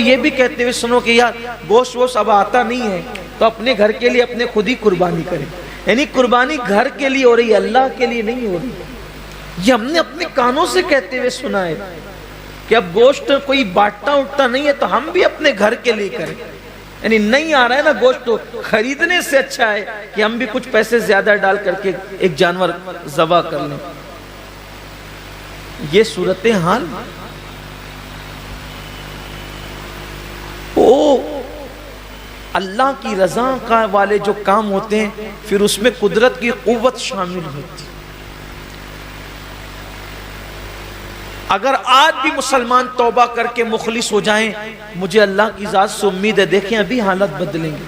یہ بھی کہتے ہوئے سنو کہ یار گوشت ووشت اب آتا نہیں ہے تو اپنے گھر کے لیے اپنے خود ہی قربانی کریں. یعنی قربانی گھر کے لیے ہو رہی ہے، اللہ کے لیے نہیں ہو رہی. یہ ہم نے اپنے کانوں سے کہتے ہوئے سنا ہے کہ اب گوشت کوئی بانٹتا اٹھتا نہیں ہے تو ہم بھی اپنے گھر کے لیے کریں. یعنی نہیں آ رہا ہے نا گوشت، تو خریدنے سے اچھا ہے کہ ہم بھی کچھ پیسے زیادہ ڈال کر کے ایک جانور ذبح کر لیں. یہ صورتحال اللہ کی رضا کا والے جو کام ہوتے ہیں پھر اس میں قدرت کی قوت شامل ہوتی. اگر آج بھی مسلمان توبہ کر کے مخلص ہو جائیں، مجھے اللہ کی ذات سے امید ہے، دیکھیں ابھی حالت بدلیں گے.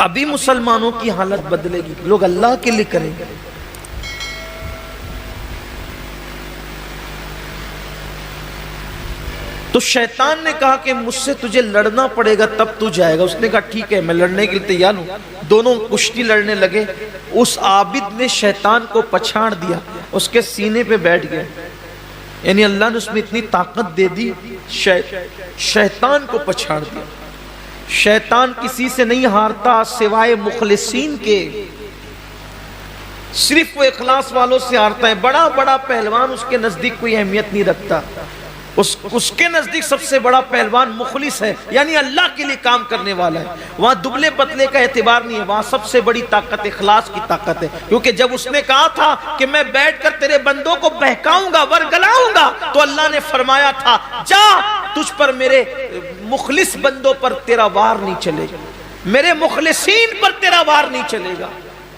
ابھی مسلمانوں کی حالت بدلے گی، لوگ اللہ کے لیے کریں گے. تو شیطان نے کہا کہ مجھ سے تجھے لڑنا پڑے گا تب تو جائے گا. اس نے کہا ٹھیک ہے میں لڑنے کے لیے تیار ہوں. دونوں کشتی لڑنے لگے. اس عابد نے شیطان کو پچھاڑ دیا، اس کے سینے پہ بیٹھ گیا. یعنی اللہ نے اس میں اتنی طاقت دے دی، شیطان کو پچھاڑ دیا. شیطان کسی سے نہیں ہارتا سوائے مخلصین کے، صرف وہ اخلاص والوں سے ہارتا ہے. بڑا بڑا پہلوان اس کے نزدیک کوئی اہمیت نہیں رکھتا. اس کے نزدیک سب سے بڑا پہلوان مخلص ہے، یعنی اللہ کے لیے کام کرنے والا ہے. وہاں دبلے پتلے کا اعتبار نہیں ہے، وہاں سب سے بڑی طاقت اخلاص کی طاقت ہے. کیونکہ جب اس نے کہا تھا کہ میں بیٹھ کر تیرے بندوں کو بہکاؤں گا ورگلاؤں گا، تو اللہ نے فرمایا تھا جا، تجھ پر میرے مخلص بندوں پر تیرا وار نہیں چلے گا، میرے مخلصین پر تیرا وار نہیں چلے گا.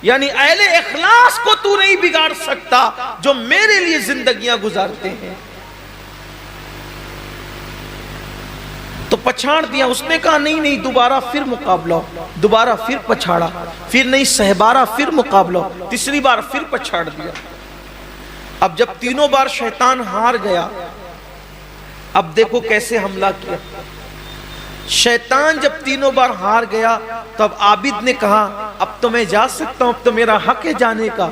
یعنی اہل اخلاص کو تو نہیں بگاڑ سکتا جو میرے لیے زندگیاں گزارتے ہیں. تو پچھاڑ دیا. اس نے کہا نہیں دوبارہ پھر مقابلہ ہو. دوبارہ پھر پچھاڑا، پھر نہیں سہبارہ پھر مقابلہ ہو. تیسری بار پھر پچھاڑ دیا. اب جب تینوں بار شیطان ہار گیا، اب دیکھو کیسے حملہ کیا. شیطان جب تینوں بار ہار گیا تو اب عابد نے کہا اب تو میں جا سکتا ہوں، اب تو میرا حق ہے جانے کا.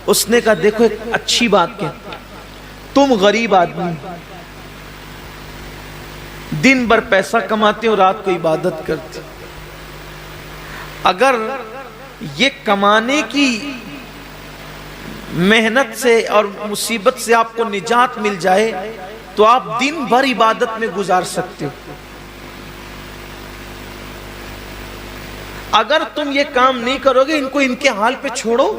اس نے کہا دیکھو ایک اچھی بات کہ تم غریب آدمی دن بھر پیسہ کماتے ہو، رات کو عبادت کرتے. اگر یہ کمانے کی محنت سے اور مصیبت سے آپ کو نجات مل جائے تو آپ دن بھر عبادت میں گزار سکتے ہو. اگر تم یہ کام نہیں کرو گے، ان کو ان کے حال پہ چھوڑو،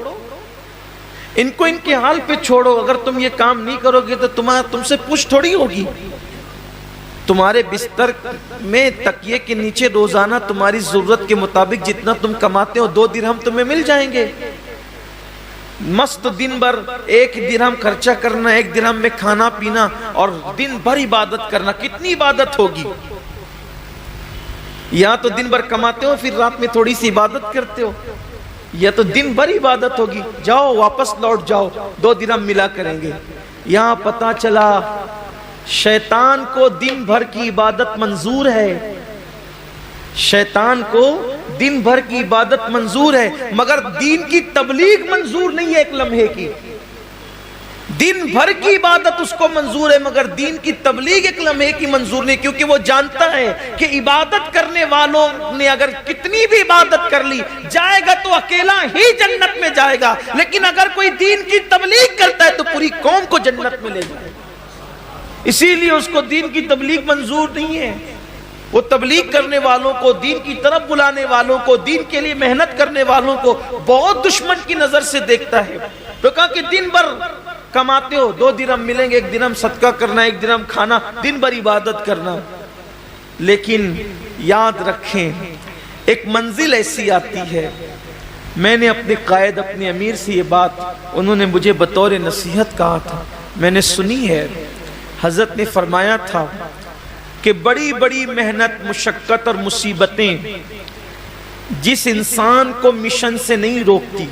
ان کو ان کے حال پہ چھوڑو. اگر تم یہ کام نہیں کرو گے تو تم سے پوچھ تھوڑی ہوگی. تمہارے بستر میں تکیے کے نیچے روزانہ تمہاری ضرورت کے مطابق جتنا تم کماتے ہو 2 درہم تمہیں مل جائیں گے. مست دن بھر 1 درہم خرچہ کرنا، 1 درہم میں کھانا پینا اور دن بھر عبادت کرنا. کتنی عبادت ہوگی؟ یا تو دن بھر کماتے ہو پھر رات میں تھوڑی سی عبادت کرتے ہو، یا تو دن بھر عبادت ہوگی. جاؤ واپس لوٹ جاؤ، 2 درہم ملا کریں گے. یہاں پتا چلا شیطان کو دن بھر کی عبادت منظور ہے. شیطان کو دن بھر کی عبادت منظور ہے، مگر دین کی تبلیغ منظور نہیں ہے. ایک لمحے کی دن بھر کی عبادت اس کو منظور ہے، مگر دین کی تبلیغ ایک لمحے کی منظور نہیں. کیونکہ وہ جانتا ہے کہ عبادت کرنے والوں نے اگر کتنی بھی عبادت کر لی، جائے گا تو اکیلا ہی جنت میں جائے گا. لیکن اگر کوئی دین کی تبلیغ کرتا ہے تو پوری قوم کو جنت میں لے جائے گا. اسی لیے اس کو دین کی تبلیغ منظور نہیں ہے. وہ تبلیغ کرنے والوں کو، دین کی طرف بلانے والوں کو، دین کے لیے محنت کرنے والوں کو بہت دشمن کی نظر سے دیکھتا ہے. تو کہا کہ دن بھر کماتے ہو، 2 درہم ملیں گے، 1 درہم صدقہ کرنا، 1 درہم کھانا، دن بھر عبادت کرنا. لیکن یاد رکھیں ایک منزل ایسی آتی ہے. میں نے اپنے قائد، اپنے امیر سے یہ بات انہوں نے مجھے بطور نصیحت کہا تھا، میں نے سنی ہے. حضرت نے فرمایا تھا کہ بڑی بڑی محنت، مشقت اور مصیبتیں جس انسان کو مشن سے نہیں روکتی،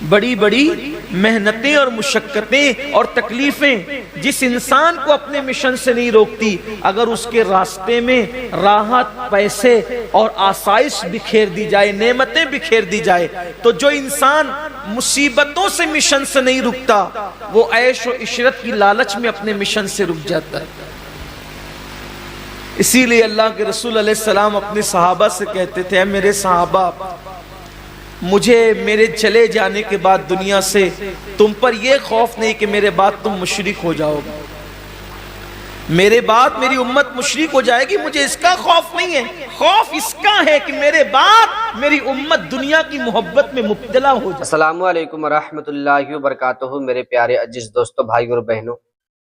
بڑی بڑی محنتیں اور مشقتیں اور تکلیفیں جس انسان کو اپنے مشن سے نہیں روکتی، اگر اس کے راستے میں راحت، پیسے اور آسائش بکھیر دی جائے، نعمتیں بکھیر دی جائے، تو جو انسان مصیبتوں سے مشن سے نہیں رکتا وہ عیش و عشرت کی لالچ میں اپنے مشن سے رک جاتا ہے۔ اسی لیے اللہ کے رسول علیہ السلام اپنے صحابہ سے کہتے تھے، اے میرے صحابہ، مجھے میرے چلے جانے کے بعد دنیا سے تم پر یہ خوف نہیں کہ میرے بعد تم مشرک ہو جاؤ گے، میرے بعد میری امت مشرک ہو جائے گی، مجھے اس کا خوف نہیں ہے، خوف اس کا ہے کہ میرے بعد میری امت دنیا کی محبت میں مبتلا ہو جائے۔ السلام علیکم ورحمۃ اللہ وبرکاتہ۔ میرے پیارے عزیز دوستو، بھائی اور بہنوں،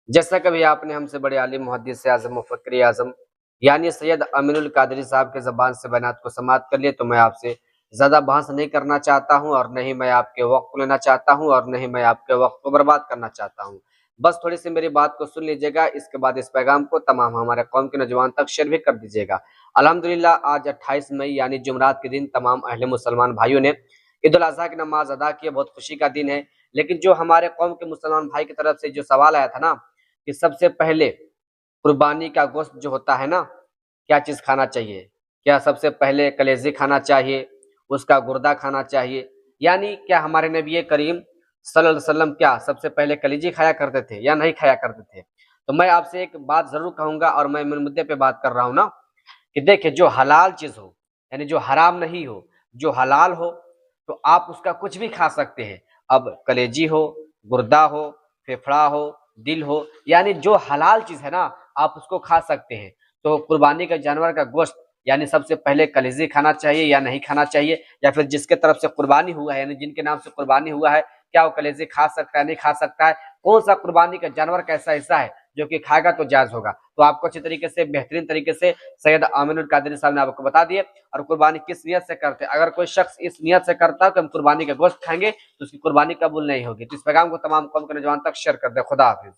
جیسا کبھی آپ نے ہم سے بڑے عالم، محدث اعظم، مفکر اعظم یعنی سید امین القادری صاحب کے زبان سے بیانات کو سماعت کر لیے، تو میں آپ سے زیادہ بحث نہیں کرنا چاہتا ہوں، اور نہ ہی میں آپ کے وقت کو لینا چاہتا ہوں، اور نہ ہی میں آپ کے وقت کو برباد کرنا چاہتا ہوں۔ بس تھوڑی سی میری بات کو سن لیجیے گا، اس کے بعد اس پیغام کو تمام ہمارے قوم کے نوجوان تک شیئر بھی کر دیجیے گا۔ الحمدللہ آج 28 مئی یعنی جمعرات کے دن تمام اہل مسلمان بھائیوں نے عید الاضحیٰ کی نماز ادا کی ہے، بہت خوشی کا دن ہے۔ لیکن جو ہمارے قوم کے مسلمان بھائی کی طرف سے جو سوال آیا تھا نا کہ سب سے پہلے قربانی کا گوشت جو ہوتا ہے نا، کیا چیز کھانا چاہیے؟ کیا سب سے پہلے کلیجی کھانا چاہیے، اس کا گردہ کھانا چاہیے، یعنی کیا ہمارے نبی کریم صلی اللہ علیہ وسلم کیا سب سے پہلے کلیجی کھایا کرتے تھے یا نہیں کھایا کرتے تھے؟ تو میں آپ سے ایک بات ضرور کہوں گا، اور میں مدعے پہ بات کر رہا ہوں نا، کہ دیکھیں جو حلال چیز ہو، یعنی جو حرام نہیں ہو، جو حلال ہو تو آپ اس کا کچھ بھی کھا سکتے ہیں۔ اب کلیجی ہو، گردہ ہو، پھیپھڑا ہو، دل ہو، یعنی جو حلال چیز ہے نا آپ اس کو کھا سکتے ہیں۔ تو قربانی کا جانور کا گوشت یعنی سب سے پہلے کلیجی کھانا چاہیے یا نہیں کھانا چاہیے، یا پھر جس کے طرف سے قربانی ہوا ہے یعنی جن کے نام سے قربانی ہوا ہے کیا وہ کلیجی کھا سکتا ہے، نہیں کھا سکتا ہے، کون سا قربانی کا جانور کا ایسا حصہ ہے جو کہ کھائے گا تو جائز ہوگا۔ تو آپ کو اچھی طریقے سے، بہترین طریقے سے سید امین القادری صاحب نے آپ کو بتا دیے، اور قربانی کس نیت سے کرتے ہیں۔ اگر کوئی شخص اس نیت سے کرتا ہے کہ ہم قربانی کا گوشت کھائیں گے تو اس کی قربانی قبول نہیں ہوگی۔ تو اس پیغام کو تمام قوم کے نوجوان تک شیئر کر دیں۔ خدا حافظ۔